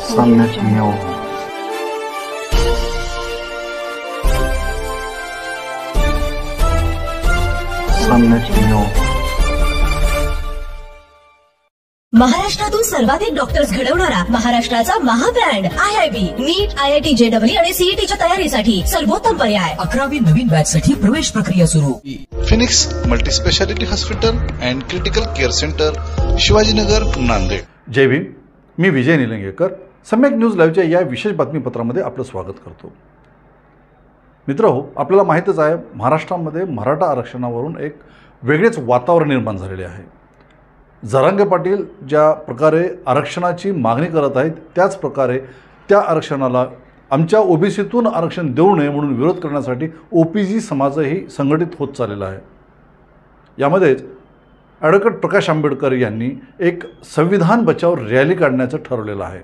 सामन्याची मेव महाराष्ट्रातून सर्वाधिक डॉक्टर्स घडवणारा महाराष्ट्राचा महाब्रँड IIB नीट IIT JEE आणि CETच्या तयारीसाठी सर्वोत्तम पर्याय. 11वी नवीन बॅच साठी प्रवेश प्रक्रिया सुरू. Phoenix multispeciality hospital and critical care centre, Shivajinagar, Nanded. जय भीम. मी विजय निलंगेकर. सम्यक न्यूज लाईव्हच्या या विशेष बातमीपत्रामध्ये आपलं स्वागत करतो. मित्रहो, आपल्याला माहीतच आहे, महाराष्ट्रामध्ये मराठा आरक्षणावरून एक वेगळेच वातावरण निर्माण झालेले आहे. जरांगे पाटील ज्या प्रकारे आरक्षणाची मागणी करत आहेत, त्याच प्रकारे त्या आरक्षणाला आमच्या ओबीसीतून आरक्षण देऊ नये म्हणून विरोध करण्यासाठी OPG समाजही संघटित होत चाललेला आहे. यामध्येच ॲडव्होकेट प्रकाश आंबेडकर यांनी एक संविधान बचाव रॅली काढण्याचं ठरवलेलं आहे.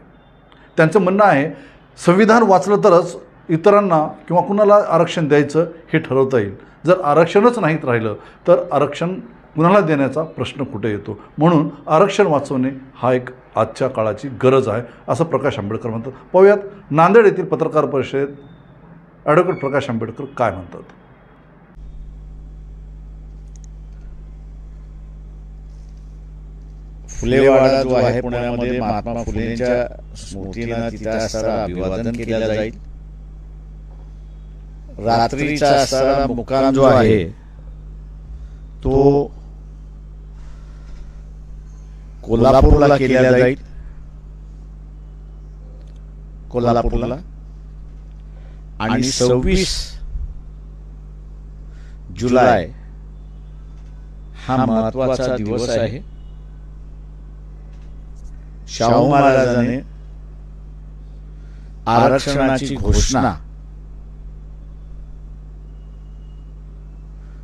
त्यांचं म्हणणं आहे, संविधान वाचलं तरच इतरांना किंवा कुणाला आरक्षण द्यायचं हे ठरवता येईल. जर आरक्षणच नाहीत राहिलं तर आरक्षण कुणाला देण्याचा प्रश्न कुठे येतो. म्हणून आरक्षण वाचवणे हा एक आजच्या काळाची गरज आहे, असं प्रकाश आंबेडकर म्हणतात. पाहूयात नांदेड येथील पत्रकार परिषदेत ॲडव्होकेट प्रकाश आंबेडकर काय म्हणतात. फुलेवाडा जो आहे पुण्यामध्ये, महात्मा फुलेंच्या स्मृतीला तिथे असणारा अभिवादन केलं जाईल. रात्रीचा असणारा मुक्काम जो आहे तो कोल्हापूरला केला जाईल. कोल्हापूरला. आणि 26 जुलै हा महत्वाचा दिवस आहे. शाहू महाराजांनी आरक्षणाची घोषणा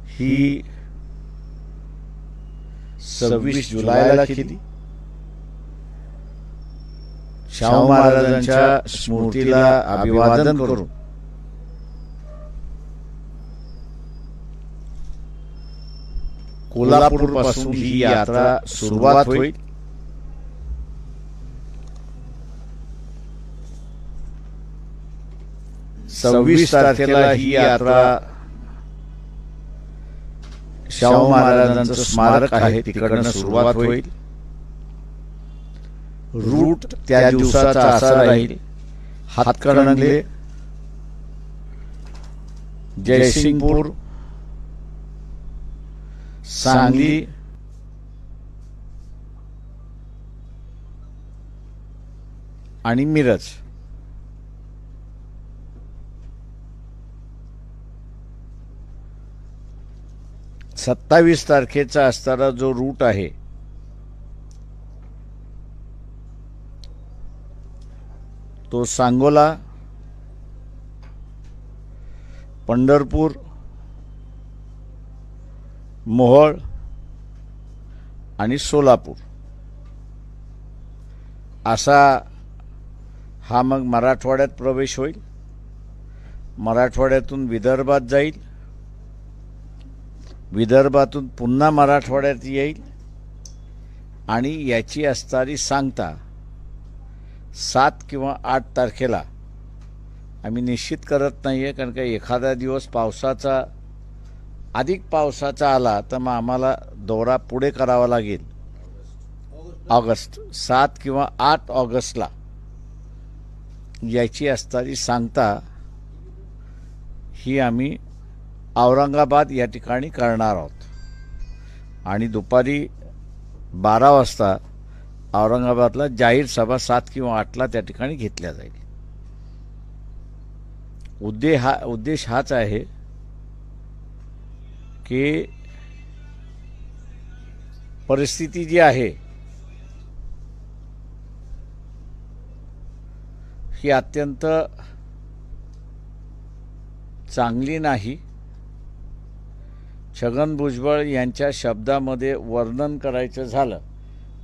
ही 26 जुलैला केली. शाहू महाराजांच्या स्मृतीला अभिवादन करून कोल्हापूर पासून ही यात्रा सुरुवात होईल. सव्वीस तारखेला ही यात्रा शाहू महाराजांचं स्मारक आहे तिकडनं सुरुवात होईल. रूट त्या दिवसाचा असा राहील, हातकणंगले, जयसिंगपूर, सांगली, आणि मिरज. सत्तावीस तारखेचा असणारा जो रूट आहे तो सांगोला, पंढरपूर, मोहोळ आणि सोलापूर असा हा मग मराठवाड्यात प्रवेश होईल. मराठवाड्यातून विदर्भात जाईल, विदर्भातून पुन्हा मराठवाड्यात येईल. आणि याची असणारी सांगता 7 किंवा 8 तारखेला आम्ही निश्चित करत नाही आहे, कारण का एखादा दिवस पावसाचा अधिक पावसाचा आला तर मग आम्हाला दौरा पुढे करावा लागेल. ऑगस्ट 7 किंवा 8 ऑगस्टला याची असणारी सांगता ही आम्ही औरंगाबाद या ठिकाणी करणार आहोत. आणि दुपारी 12 वाजता औरंगाबादला जाहीर सभा 7 किंवा 8ला त्या ठिकाणी घेतल्या जाईल. उद्देश हाच आहे की परिस्थिती जी आहे ही अत्यंत चांगली नाही. छगन भुजबळ यांच्या शब्दामध्ये वर्णन करायचं झालं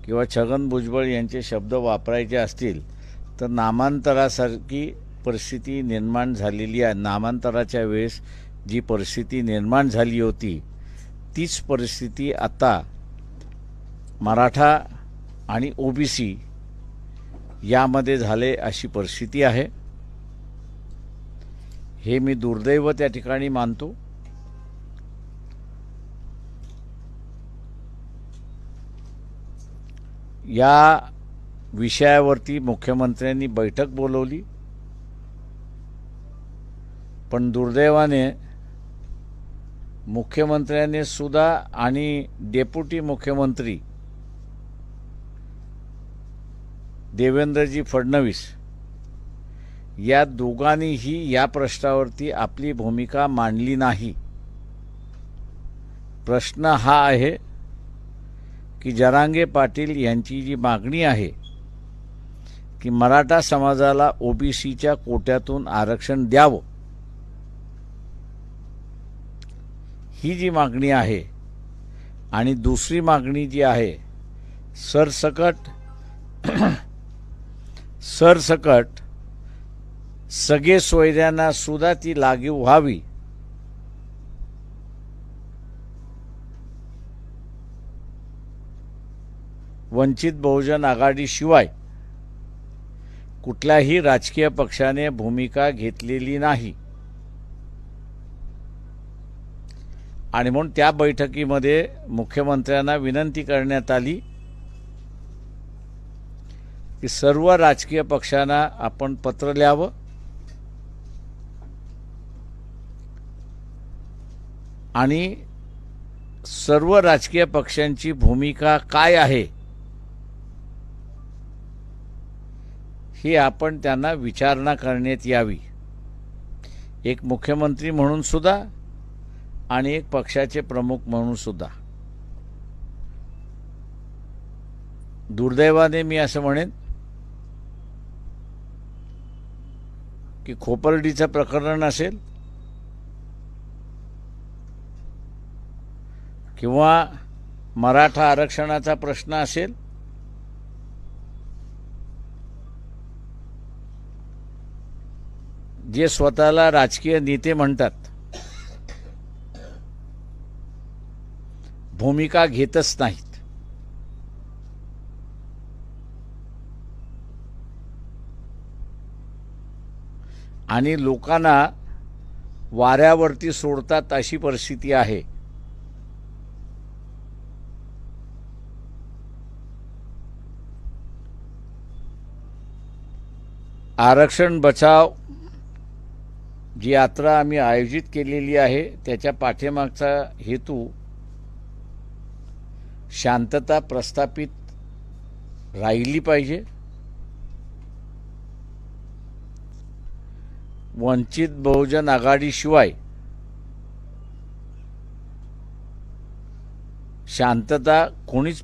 किंवा छगन भुजबळ यांचे शब्द वापरायचे असतील तर नामांतरासारखी परिस्थिती निर्माण झालेली आहे. नामांतराच्या वेळेस जी परिस्थिती निर्माण झाली होती तीच परिस्थिती आता मराठा आणि OBC यामध्ये झाले अशी परिस्थिती आहे. हे मी दुर्दैव त्या ठिकाणी मानतो. या विषयावरती मुख्यमंत्र्यांनी बैठक बोलवली, पण दुर्दैवाने मुख्यमंत्र्याने सुद्धा आणि डेप्युटी मुख्यमंत्री देवेंद्रजी फडणवीस या दोघांनीही या प्रश्नावरती आपली भूमिका मांडली नाही. प्रश्न हा आहे की जरांगे पाटील यांची जी मागणी आहे की मराठा समाजाला ओबीसीच्या कोट्यातून आरक्षण द्यावं, ही जी मागणी आहे, आणि दुसरी मागणी जी आहे सरसकट सगळे सोयऱ्यांना सुद्धा ती लागू व्हावी, वंचित बहुजन आघाडीशिवाय कुठल्याही राजकीय पक्षाने भूमिका घेतलेली नाही. आणि म्हणून त्या बैठकीमध्ये मुख्यमंत्र्यांना विनंती करण्यात आली की सर्व राजकीय पक्षांना आपण पत्र लिहावं आणि सर्व राजकीय पक्षांची भूमिका काय आहे ही आपण त्यांना विचारणा करण्यात यावी. एक मुख्यमंत्री म्हणून सुद्धा आणि एक पक्षाचे प्रमुख म्हणून सुद्धा. दुर्दैवाने मी असं म्हणेन की खोपर्डीचं प्रकरण असेल किंवा मराठा आरक्षणाचा प्रश्न असेल, जे स्वतःला राजकीय नेते म्हणतात भूमिका घेतच नाहीत. आणि लोकांना वाऱ्यावरती सोडतात अशी परिस्थिती आहे. आरक्षण बचाव जी यात्रा आम्ही आयोजित केलेली आहे त्याच्या पाठीमागचा हेतू शांतता प्रस्थापित राहिली पाहिजे, वंचित बहुजन आघाडीशिवाय शांतता कोणीच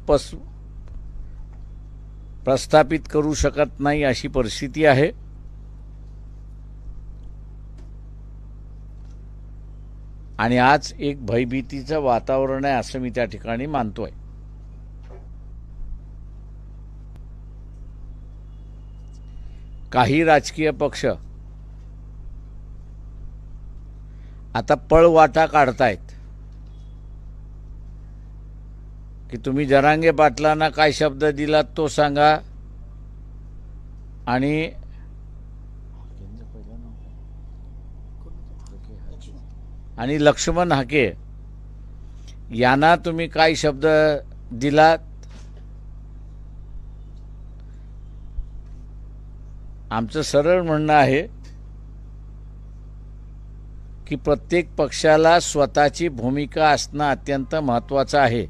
प्रस्थापित करू शकत नाही अशी परिस्थिती आहे. आणि आज एक भयभीतीचं वातावरण आहे असं मी त्या ठिकाणी मानतोय. काही राजकीय पक्ष आता पळवाटा काढतायत की तुम्ही जरांगे पाटलांना काय शब्द दिलात तो सांगा, आणि लक्ष्मण हाके यांना तुम्ही काय शब्द दिलात. आमचं सरळ म्हणणं आहे की प्रत्येक पक्षाला स्वतःची भूमिका असणं अत्यंत महत्त्वाचं आहे.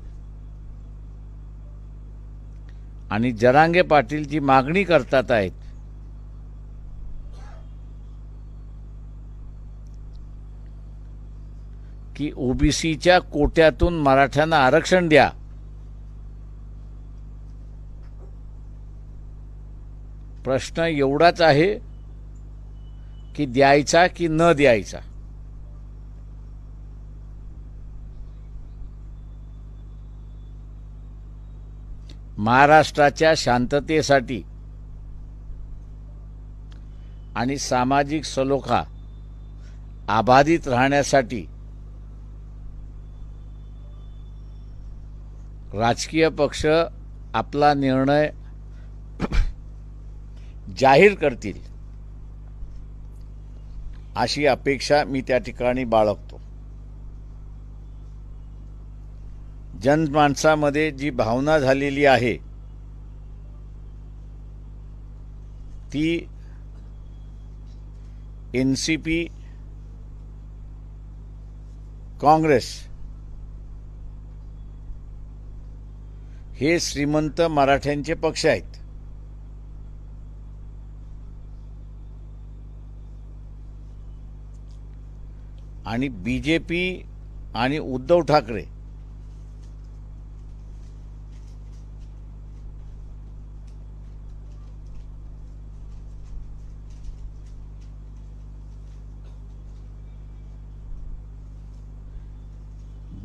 आणि जरांगे पाटील जी मागणी करतात आहेत की ओबीसीच्या कोट्यातून मराठ्यांना आरक्षण द्या, प्रश्न एवढाच आहे की द्यायचा की न द्यायचा. महाराष्ट्राच्या शांततेसाठी आणि सामाजिक सलोखा अबाधित राहण्यासाठी राजकीय पक्ष आपला निर्णय जाहीर करतील अशी अपेक्षा मी त्या ठिकाणी बाळगतो. जनमानसामध्ये जी भावना झालेली आहे ती एनसीपी, काँग्रेस हे श्रीमंत मराठ्यांचे पक्ष आहेत. आणि बीजेपी आणि उद्धव ठाकरे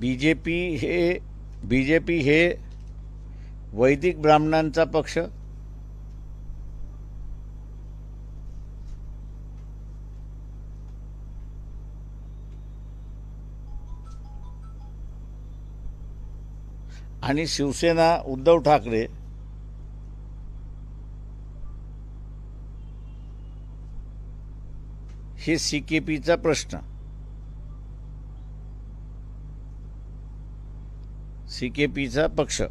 बीजेपी हे वैदिक ब्राह्मणांचा पक्ष, आणि शिवसेना उद्धव ठाकरे हे सीकेपीचा प्रश्न, सीकेपीचा पक्ष.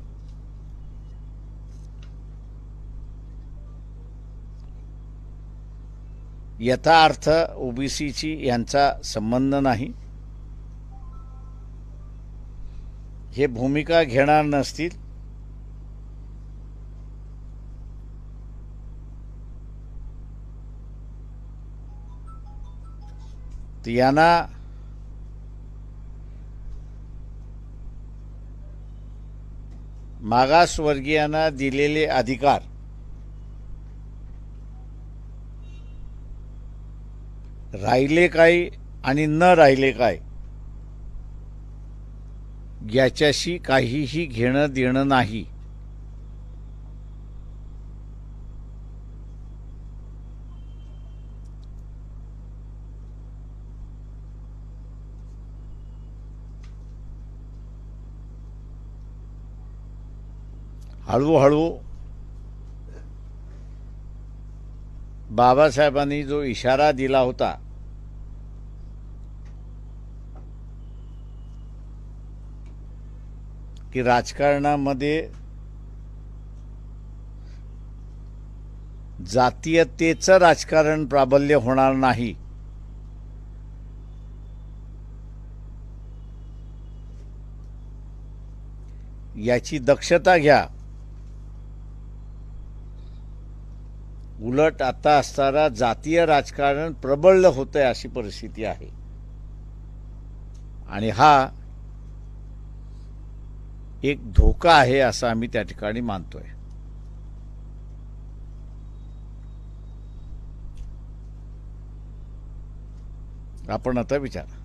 याचा अर्थ ओबीसीची यांचा संबंध नाही, हे भूमिका घेणार नसतील. तर यांना मागासवर्गीयांना दिलेले अधिकार राहिले काय आणि न राहिले काय याच्याशी काहीही घेणं देणं नाही. हळूहळू बाबासाहेबांनी जो इशारा दिला होता की राजकारणामध्ये जातीयतेचं राजकारण प्राबल्य होणार नाही, याची दक्षता घ्या. उलट आता असताना जातीय राजकारण प्रबळ होतंय अशी परिस्थिती आहे. आणि हा एक धोका आहे असं आम्ही त्या ठिकाणी मानतोय. आपण आता विचारा.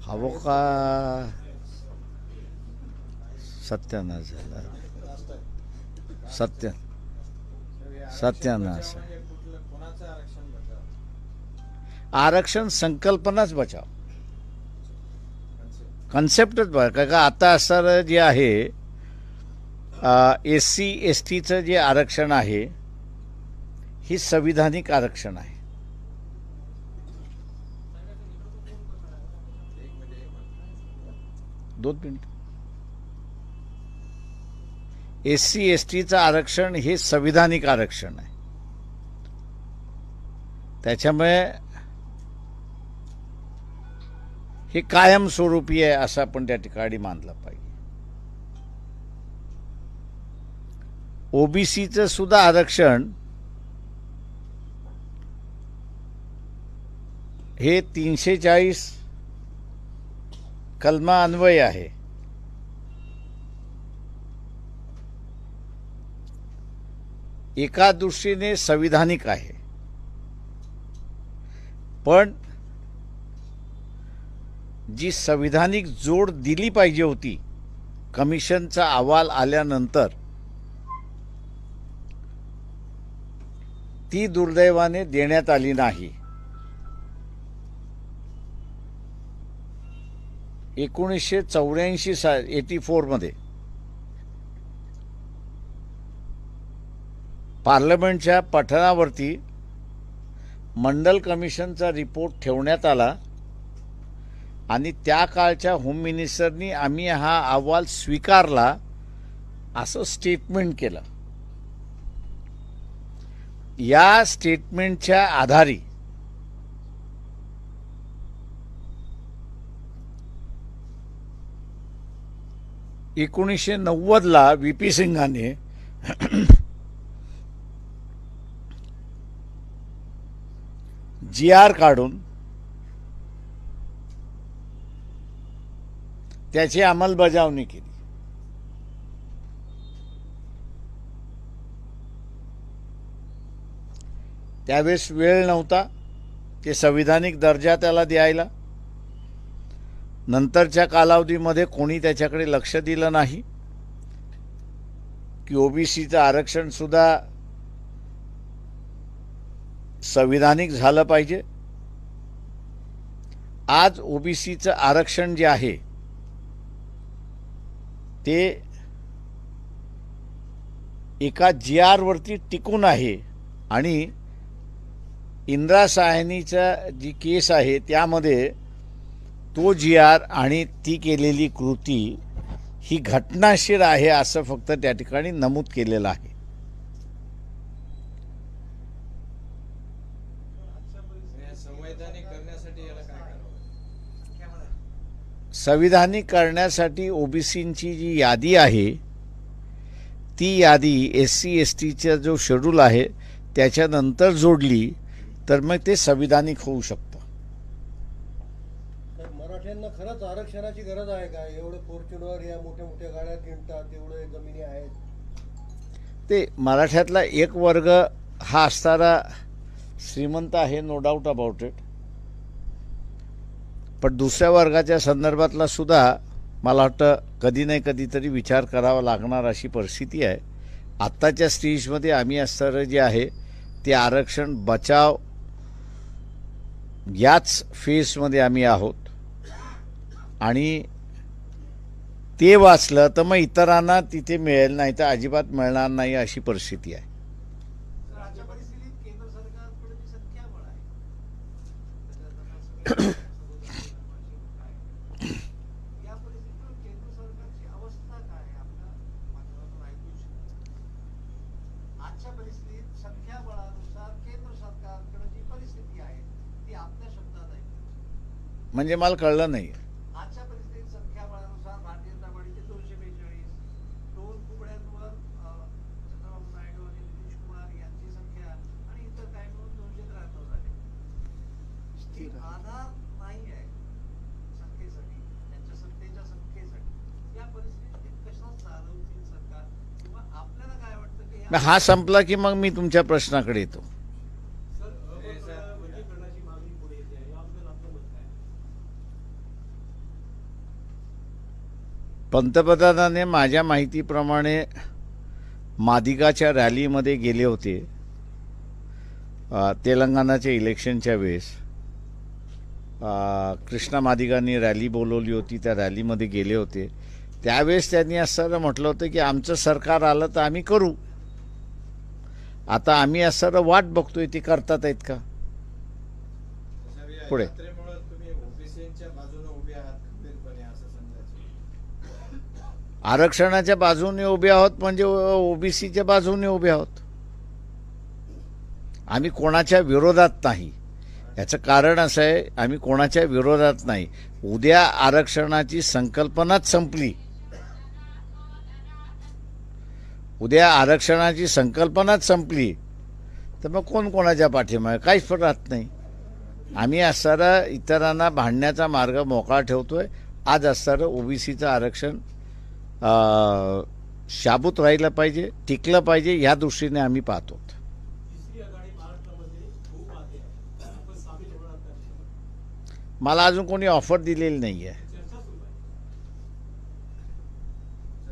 हवं का सत्यानाश झाला, सत्यानाश. आरक्षण संकल्पनाच बचाव, कन्सेप्टच बघा. का आता असणारं जे आहे SC STचं जे आरक्षण आहे हे संविधानिक आरक्षण आहे. दोन मिनिट. SC STचं आरक्षण हे संविधानिक आरक्षण आहे. त्याच्यामुळे हे कायमस्वरूपी आहे असं आपण त्या ठिकाणी मानलं पाहिजे. ओबीसीचं सुद्धा आरक्षण हे 340 कलमा अन्वय आहे. एका दृष्टीने संविधानिक आहे, पण जी संविधानिक जोड दिली पाहिजे होती कमिशनचा अहवाल आल्यानंतर ती दुर्दैवाने देण्यात आली नाही. 1984 मध्ये पार्लमेंटच्या पठणावरती मंडल कमिशनचा रिपोर्ट ठेवण्यात आला आणि त्या काळच्या होम मिनिस्टरनी आम्ही हा अहवाल स्वीकारला असं स्टेटमेंट केलं. या स्टेटमेंटच्या आधारे – 1990 व्ही.पी. सिंगाने GR काढून त्याची अंमलबजावणी केली. त्यावेळेस वेळ नव्हता ते संविधानिक दर्जा त्याला द्यायला. नंतरच्या कालावधीमध्ये कोणी त्याच्याकडे लक्ष दिलं नाही की ओबीसीचं आरक्षण सुद्धा संविधानिक झालं पाहिजे. आज ओबीसीचं आरक्षण जे आहे ते एका GR वरती टिकून आहे आणि इंदिरा साहनीचा जी केस आहे त्यामध्ये तो GR आणि ती केलेली कृती ही घटनाशीर आहे असं फक्त त्या ठिकाणी नमूद केलेलं आहे. संविधानिक करण्यासाठी ओबीसींची जी यादी आहे ती यादी SC STचा जो शेड्यूल आहे त्याच्यानंतर जोडली तर मग ते संविधानिक होऊ शकतं. मराठ्यांना खरंच आरक्षणाची गरज आहे का? एवढे फॉर्च्युनर या मोठ्या मोठ्या गाड्या किंमतात, एवढे जमिनी आहेत. ते मराठ्यातला एक वर्ग हा असणारा श्रीमंत आहे, नो डाऊट अबाउट इट. पण दुसऱ्या वर्गाच्या संदर्भातला सुद्धा मला वाटतं कधी नाही कधीतरी विचार करावा लागणार अशी परिस्थिती आहे. आत्ताच्या स्टेजमध्ये आम्ही असणारं जे आहे ते आरक्षण बचाव याच फेजमध्ये आम्ही आहोत आणि ते वाचलं तर मग इतरांना तिथे मिळेल, नाही तर अजिबात मिळणार नाही अशी परिस्थिती आहे. म्हणजे मला कळलं नाही. आजच्या परिस्थितीत संख्याबळानुसार भारतीय जनता पार्टीचे 242, 2 कुबड्यांवर चंद्रबाबू नायडू आणि नितीश कुमार यांची संख्या आणि इतर काही मिळून 293 झाले. आधार नाही आहे संख्येसाठी, त्यांच्या सत्तेच्या संख्येसाठी. या परिस्थितीत कशा चालवतील सरकार किंवा आपल्याला काय वाटतं की हा संपला की मग मी तुमच्या प्रश्नाकडे येतो. पंतप्रधानांनी माझ्या माहितीप्रमाणे मादिगाच्या रॅलीमध्ये गेले होते तेलंगणाच्या इलेक्शनच्या वेळेस. कृष्णा मादिगांनी रॅली बोलवली होती, त्या रॅलीमध्ये गेले होते. त्यावेळेस त्यांनी असं म्हटलं होतं की आमचं सरकार आलं तर आम्ही करू. आता आम्ही असं वाट बघतोय ते करतात आहेत का. पुढे आरक्षणाच्या बाजूने उभे आहोत म्हणजे ओबीसीच्या बाजूने उभे आहोत. आम्ही कोणाच्या विरोधात नाही. याचं कारण असं आहे आम्ही कोणाच्या विरोधात नाही. उद्या आरक्षणाची संकल्पनाच संपली, उद्या आरक्षणाची संकल्पनाच संपली तर मग कोण कोणाच्या पाठीमागे काहीच फरक राहत नाही. आम्ही असणारा इतरांना भांडण्याचा मार्ग मोकळा ठेवतोय. आज असणारं ओबीसीचं आरक्षण शाबूत राहिलं पाहिजे, टिकलं पाहिजे, या दृष्टीने आम्ही पाहतो. मला अजून कोणी ऑफर दिलेली नाही आहे.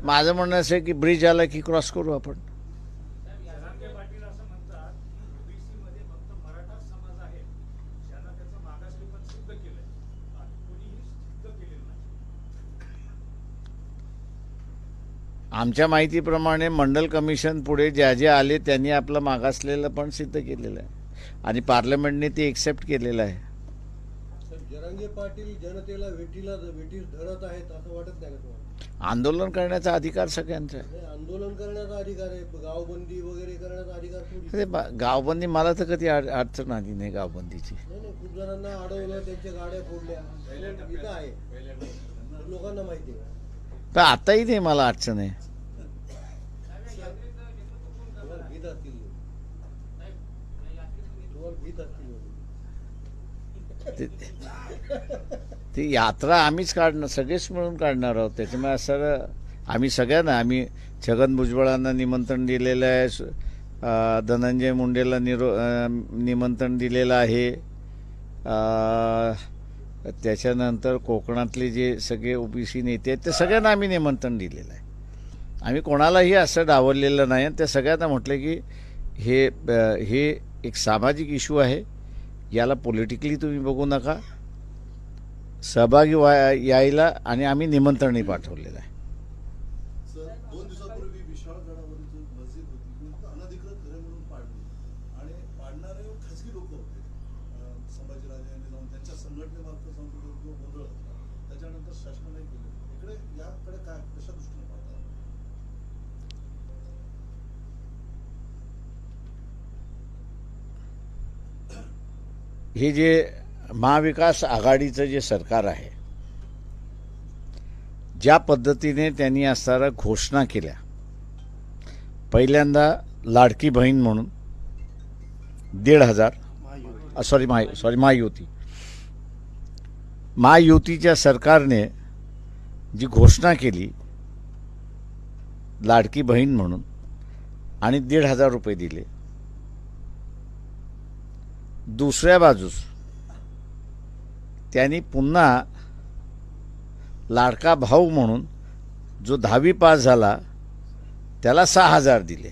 माझं म्हणणं असं आहे की ब्रिज आला की क्रॉस करू आपण. आमच्या माहितीप्रमाणे मंडल कमिशन पुढे ज्या ज्या आले त्यांनी आपलं मागासलेलं पण सिद्ध केलेलं आहे आणि पार्लमेंटने ते एक्सेप्ट केलेलं आहे. जरांगे पाटील जनतेला वेठीस धरत आहेत असं वाटत नाही का तुम्हाला? आंदोलन करण्याचा अधिकार सगळ्यांचा आहे. आंदोलन करण्याचा अधिकार आहे, गावबंदी वगैरे करण्याचा अधिकार थोडी. अरे गावबंदी मला तर कधी अडचण आली नाही गावबंदीची. नाही, खूप जणांना अडवलं, त्यांच्या गाड्या फोडल्या, इथं आहे, लोकांना माहिती आहे. तर आताही नाही मला अडचण आहे. तुम्हाला भीत असतील, ती यात्रा आम्हीच काढणार, सगळेच मिळून काढणार आहोत. त्याच्यामुळे सर आम्ही सगळ्यांना, आम्ही छगन भुजबळांना निमंत्रण दिलेलं आहे, धनंजय मुंडेला निमंत्रण दिलेलं आहे, त्याच्यानंतर कोकणातले जे सगळे ओबीसी नेते आहेत ते सगळ्यांना आम्ही निमंत्रण दिलेलं आहे. आम्ही कोणालाही असं डावललेलं नाही. त्या सगळ्यांना म्हटलं की हे एक सामाजिक इश्यू आहे, याला पॉलिटिकली तुम्ही बघू नका, सहभागी यायला, आणि आम्ही निमंत्रणही पाठवलेलं आहे. सर, 2 दिवसापूर्वी विशाळ गडावरील जो मस्जिद होती ती अनधिकृत घरे म्हणून पाडली आणि पाडणारे खासगी लोक होते. संभाजीराजे यांनी जाऊन त्यांच्या संघटनेमार्फत जाऊन जो गोंधळ होता, त्याच्यानंतर शासनाने केलं. इकडे याकडे काय कशा दृष्टीने पाहतात? हे जे महाविकास आघाडीचं जे सरकार आहे, ज्या पद्धतीने त्यांनी असणाऱ्या घोषणा केल्या, पहिल्यांदा लाडकी बहीण म्हणून 1,500, महायुतीच्या सरकारने जी घोषणा केली लाडकी बहीण म्हणून आणि 1,500 रुपये दिले. दुसऱ्या बाजूस त्यांनी पुन्हा लाडका भाऊ म्हणून जो 10वी पास झाला त्याला 6,000 दिले.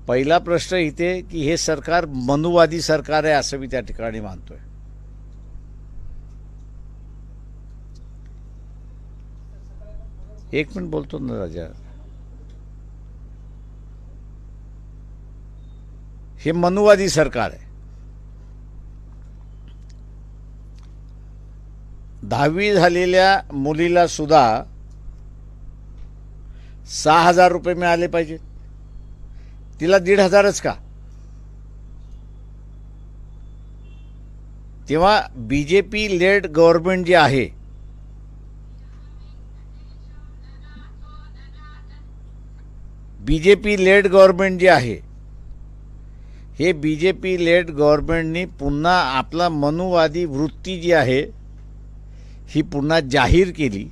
पहिला प्रश्न इथे की हे सरकार मनुवादी सरकार आहे असं मी त्या ठिकाणी मानतोय. एक मिनिट बोलतो ना राजा. हे मनुवादी सरकार आहे. 10वी झालेल्या मुलीला सुद्धा 6,000 रुपये मिळाले पाहिजे, तिला 1,500च का? तेव्हा बीजेपी लेड गव्हर्नमेंट जे आहे, बीजेपी लेड गव्हर्नमेंट जे आहे, हे बीजेपी लेड गव्हर्नमेंटनी पुन्हा आपला मनुवादी वृत्ती जी आहे ही पुन्हा जाहीर केली.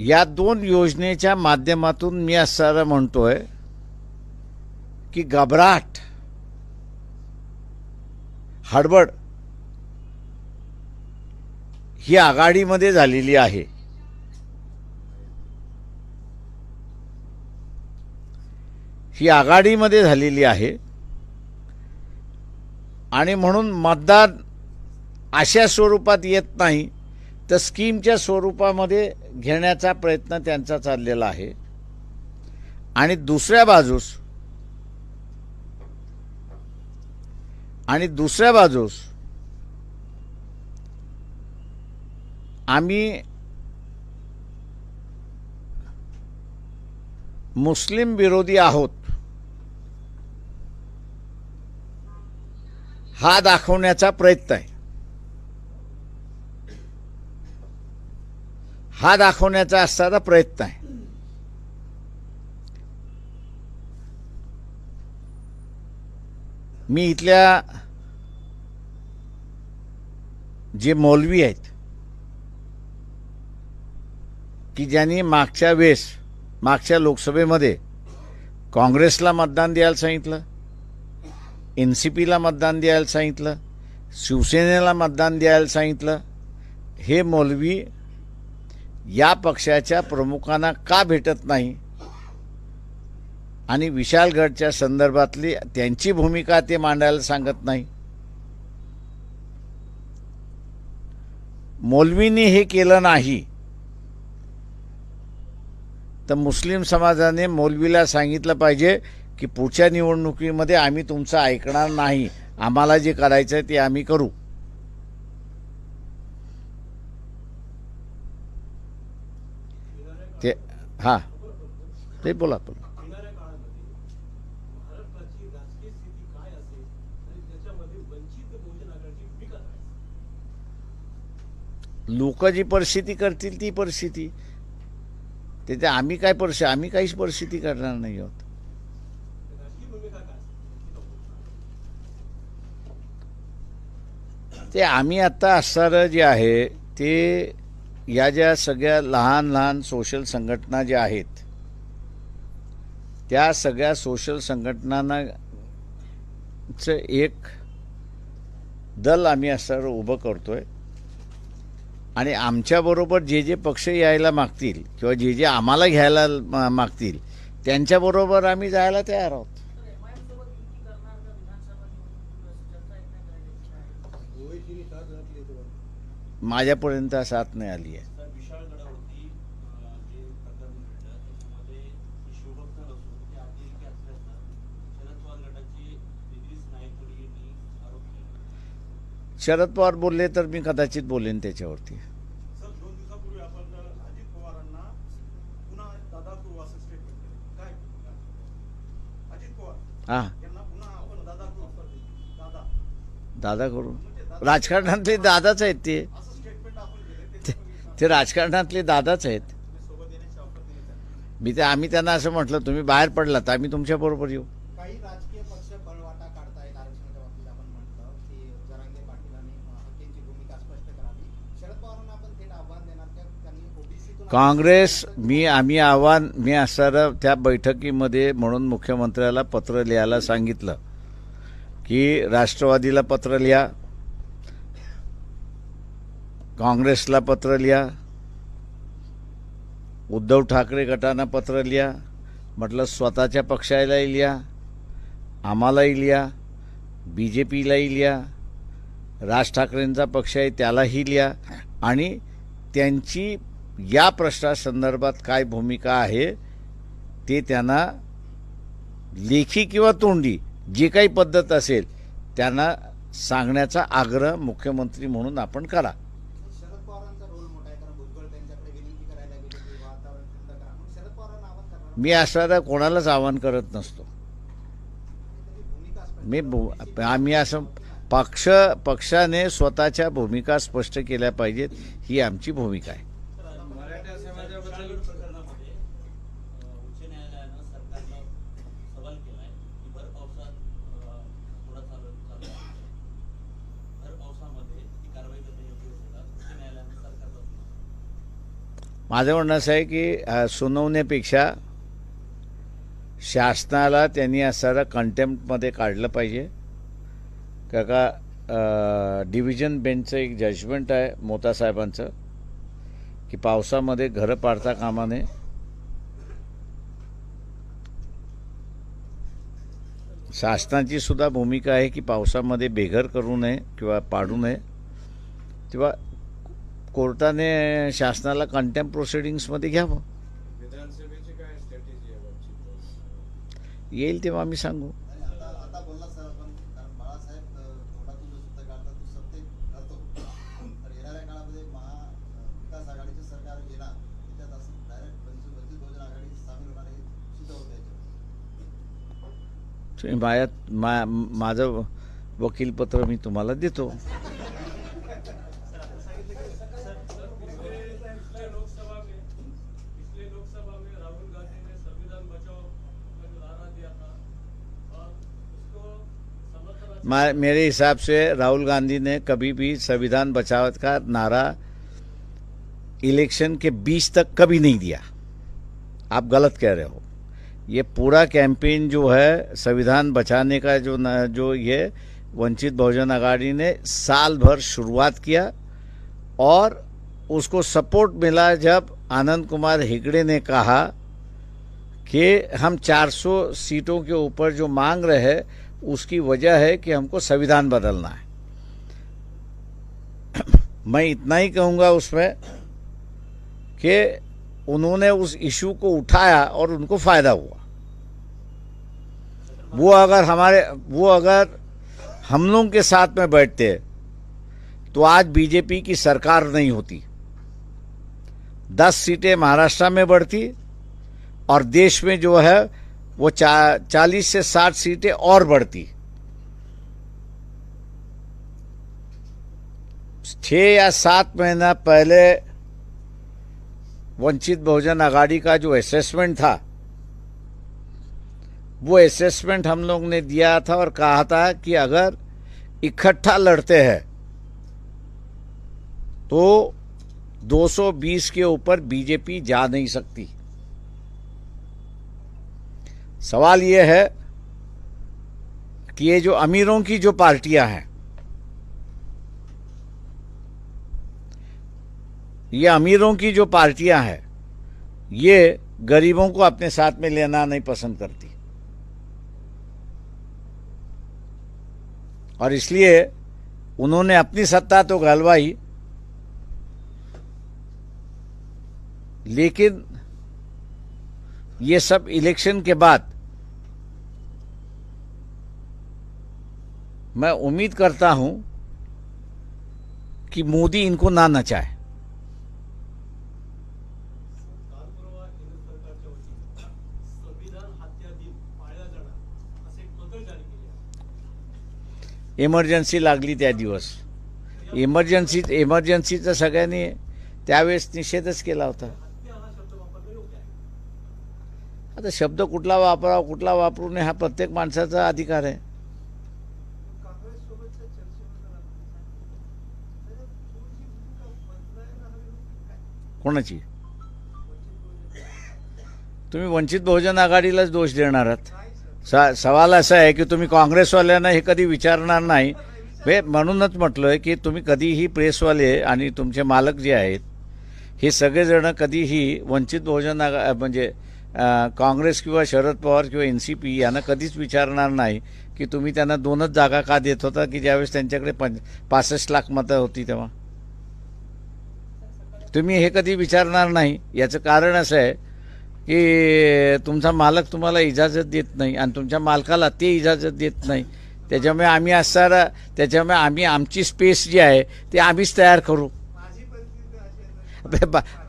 या 2 योजनेच्या माध्यमातून मी असं म्हणतोय की घबराट, हडबड ही आघाडीमध्ये झालेली आहे. ही आघाडीमध्ये झालेली आहे आणि म्हणून मतदान अशा स्वरूपात येत नाही तर स्कीमच्या स्वरूपामध्ये घेण्याचा प्रयत्न त्यांचा चाललेला आहे. आणि दुसऱ्या बाजूस आम्ही मुस्लिम विरोधी आहोत हा दाखवण्याचा प्रयत्न आहे. हा दाखवण्याचा असणारा प्रयत्न आहे. मी इथल्या जे मौलवी आहेत की ज्यांनी मागच्या लोकसभेमध्ये काँग्रेसला मतदान द्यायला सांगितलं, NCPला मतदान द्यायला सांगितलं, शिवसेनेला मतदान द्यायला सांगितलं, हे मौलवी या पक्षाच्या प्रमुखांना का भेटत नाही आणि विशालगडच्या संदर्भातली त्यांची भूमिका ते मांडायला सांगत नाही. मौलवींनी हे केलं नाही तर मुस्लिम समाजाने मौलवीला सांगितलं पाहिजे की पुढच्या निवडणुकीमध्ये आम्ही तुमचं ऐकणार नाही, आम्हाला जे करायचं ते आम्ही करू. ते हां ते बोला. लोक जी परिस्थिती करतील ती परिस्थिती, ते आम्ही आम्ही काहीच परिस्थिती करणार नाही आहोत. ते आम्ही आता असणारं जे आहे ते या ज्या सगळ्या लहान लहान सोशल संघटना ज्या आहेत त्या सगळ्या सोशल संघटनांचं एक दल आम्ही असणारं उभं करतोय आणि आमच्याबरोबर जे जे पक्ष यायला मागतील किंवा जे जे आम्हाला घ्यायला मागतील त्यांच्याबरोबर आम्ही जायला तयार आहोत. माझ्यापर्यंत साथ नाही आली आहे. शरद पवार बोलले तर मी कदाचित बोलेन त्याच्यावरती. सर 2 दिवसापूर्वी आपण अजित पवारांना पुन्हा दादा करू असं स्टेटमेंट केलं, काय अजित पवार यांना पुन्हा आपण दादा करू, दादा करू राजकारणातले दादाच आहेत ते. असं स्टेटमेंट आपण केलं, ते राजकारणातले दादाच आहेत. सोबत येण्याची ऑफर दिली. मी ते आम्ही त्यांना असं म्हटलं तुम्ही बाहेर पडलात आम्ही तुमच्या बरोबर येऊ. काही राजकीय पक्ष बळवाटा काढतायत आरक्षणाच्या बाबतीत. आपण म्हटलं की जरांगे पाटीलांनी हक्केची भूमिका स्पष्ट करावी. शरद पवारांना आपण थेट आव्हान देणार की त्यांनी ओबीसीतून काँग्रेस मी असणारं त्या बैठकीमध्ये म्हणून मुख्यमंत्र्याला पत्र लिहायला सांगितलं की राष्ट्रवादीला पत्र लिहा, काँग्रेसला पत्र लिहा, उद्धव ठाकरे गटांना पत्र लिहा, म्हटलं स्वतःच्या पक्षालाही लिहा, आम्हालाही लिहा, BJPलाही लिहा, राज ठाकरेंचा पक्ष आहे त्यालाही लिहा आणि त्यांची या प्रश्नासंदर्भात काय भूमिका आहे ते त्यांना लेखी किंवा तोंडी जी काही पद्धत असेल त्यांना सांगण्याचा आग्रह मुख्यमंत्री म्हणून आपण करा. शरद पवारांचा रोल मोठा आहे, कारण भुजबळ त्यांच्याकडे विनंती करायला गेले की वातावरण थंड करा. मग शरद पवारांना आवाहन करणार मी असणारा कोणालाच आवाहन करत नसतो. आम्ही असं पक्षाने स्वतःच्या भूमिका स्पष्ट केल्या पाहिजेत ही आमची भूमिका आहे. मराठा समाजाबद्दल प्रकरणामध्ये उच्च न्यायालयानं सरकारला सवाल केलाय की भर पावसात थोडा चालू भर पावसामध्ये ही कारवाई करणे योग्य असेल का? उच्च न्यायालयानं सरकारला माझं म्हणणं असं आहे की सुनावण्यापेक्षा शासनाला त्यांनी असणारा कंटेम्प्टमध्ये काढलं पाहिजे. का डिव्हिजन बेंचचं एक जजमेंट आहे मोता साहेबांचं की पावसामध्ये घरं पाडता कामा नये. शासनाची सुद्धा भूमिका आहे की पावसामध्ये बेघर करू नये किंवा पाडू नये. तेव्हा कोर्टाने शासनाला कंटेम्प्ट प्रोसिडिंग्समध्ये घ्यावं. विधानसभेची काय स्ट्रॅटेजी आहे? येईल तेव्हा आम्ही सांगू. आता बोलला सर आपण, कारण बाळासाहेब तोंडातून जो शब्द काढतात तो सत्य ठरतो. तर येणाऱ्या काळामध्ये महाविकास आघाडीचे सरकार येणार त्याच्यात असं डायरेक्ट वंचित बहुजन आघाडी सामील होणार हे सिद्ध होते. माझं वकीलपत्र मी तुम्हाला देतो. मेरे हिसाब से राहुल गांधी ने कभी भी संविधान बचाओ का नारा इलेक्शन के बीच तक कभी नहीं दिया. आप गलत कह रहे हो. ये पूरा कैंपेन जो है संविधान बचाने का जो ये वंचित बहुजन आघाड़ी ने साल भर शुरुआत किया और उसको सपोर्ट मिला जब आनंद कुमार हेगड़े ने कहा कि हम 400 सीटों के ऊपर जो मांग रहे हैं उसकी वजह है कि हमको संविधान बदलना है. मैं इतना ही कहूँगा उसमें कि उन्होंने उस इशू को उठाया और उनको फायदा हुआ। वो अगर हम लोगों के साथ में बैठते तो आज बीजेपी की सरकार नहीं होती, 10 सीटें महाराष्ट्र में बढ़ती और देश में जो है वो 40 से 60 सीटें और बढ़ती। 6 या 7 महीना पहले वंचित बहुजन आघाड़ी का जो असेसमेंट था, वो असेसमेंट हम लोग ने दिया था और कहा था कि अगर इकट्ठा लड़ते हैं तो 220 के ऊपर बीजेपी जा नहीं सकती। सवाल ये है कि ये जो अमीरों की जो पार्टियां हैं, ये अमीरों की जो पार्टियां हैं, ये गरीबों को अपने साथ में लेना नहीं पसंद करती और इसलिए उन्होंने अपनी सत्ता तो गलवाई, लेकिन ये सब इलेक्शन के बाद मैं उम्मीद करता हूं कि मोदी इनको ना नचाए। इमर्जन्सी लागली त्या दिवस, इमर्जन्सीचा सगळ्यांनी त्यावेळेस निषेधच केला होता। आता शब्द कुठला वापरावा कुठला वापरू नये हा प्रत्येक माणसाचा अधिकार आहे। कोणाची? तुम्ही वंचित बहुजन आघाडीलाच दोष देणार आहात। सवाल असा आहे की तुम्ही काँग्रेसवाल्यांना हे कधी विचारणार नाही, म्हणूनच म्हटलोय की तुम्ही कधीही प्रेसवाले आणि तुमचे मालक जे आहेत हे सगळेजण कधीही वंचित बहुजन म्हणजे काँग्रेस किंवा शरद पवार किंवा एनसीपी यांना कधीच विचारणार नाही की तुम्ही त्यांना 2च जागा का देत होता की ज्यावेळेस त्यांच्याकडे 65 लाख मतं होती तेव्हा। तुम्ही हे कधी विचारणार नाही। याचं कारण असं आहे की तुमचा मालक तुम्हाला इजाजत देत नाही आणि तुमच्या मालकाला ते इजाजत देत नाही। त्याच्यामुळे आम्ही आमची स्पेस जी आहे ते आम्हीच तयार करू।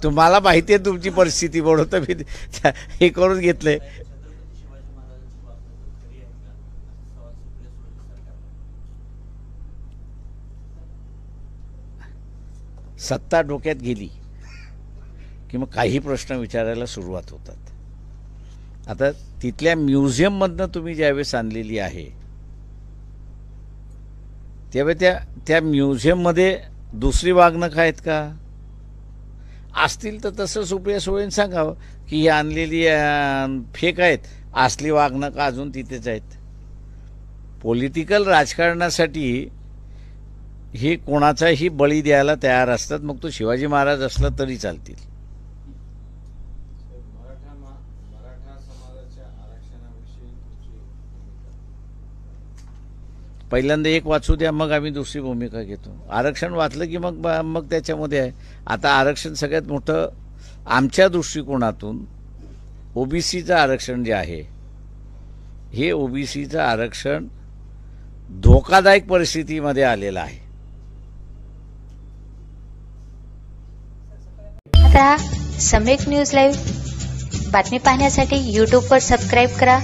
तुम्हाला माहिती आहे तुमची परिस्थिती, म्हणून तर मी हे करून घेतलंय। सत्ता डोक्यात गेली की मग काही प्रश्न विचारायला सुरुवात होतात। आता तिथल्या म्युझियममधनं तुम्ही ज्यावेळेस आणलेली आहे त्यावेळी त्या म्युझियममध्ये दुसरी वागणूक आहेत का? असतील तर तसं सुप्रिया सुळेंनी सांगावं की ही आणलेली फेक आहेत, असली वागणूक अजून तिथेच आहेत। पॉलिटिकल राजकारणासाठी हे कोणाचाही बळी द्यायला तयार असतात, मग तो शिवाजी महाराज असला तरी चालतील। पहिल्यांदा एक वाचू द्या, मग आम्ही दुसरी भूमिका घेतो। आरक्षण वाचलं की मग त्याच्यामध्ये आहे। आता आरक्षण सगळ्यात मोठं आमच्या दृष्टिकोनातून ओबीसीचं आरक्षण जे आहे, हे ओबीसीचं आरक्षण धोकादायक परिस्थितीमध्ये आलेलं आहे। आता सम्यक न्यूज लाईव्ह बातमी पाहण्यासाठी यूट्यूबवर सबस्क्राईब करा,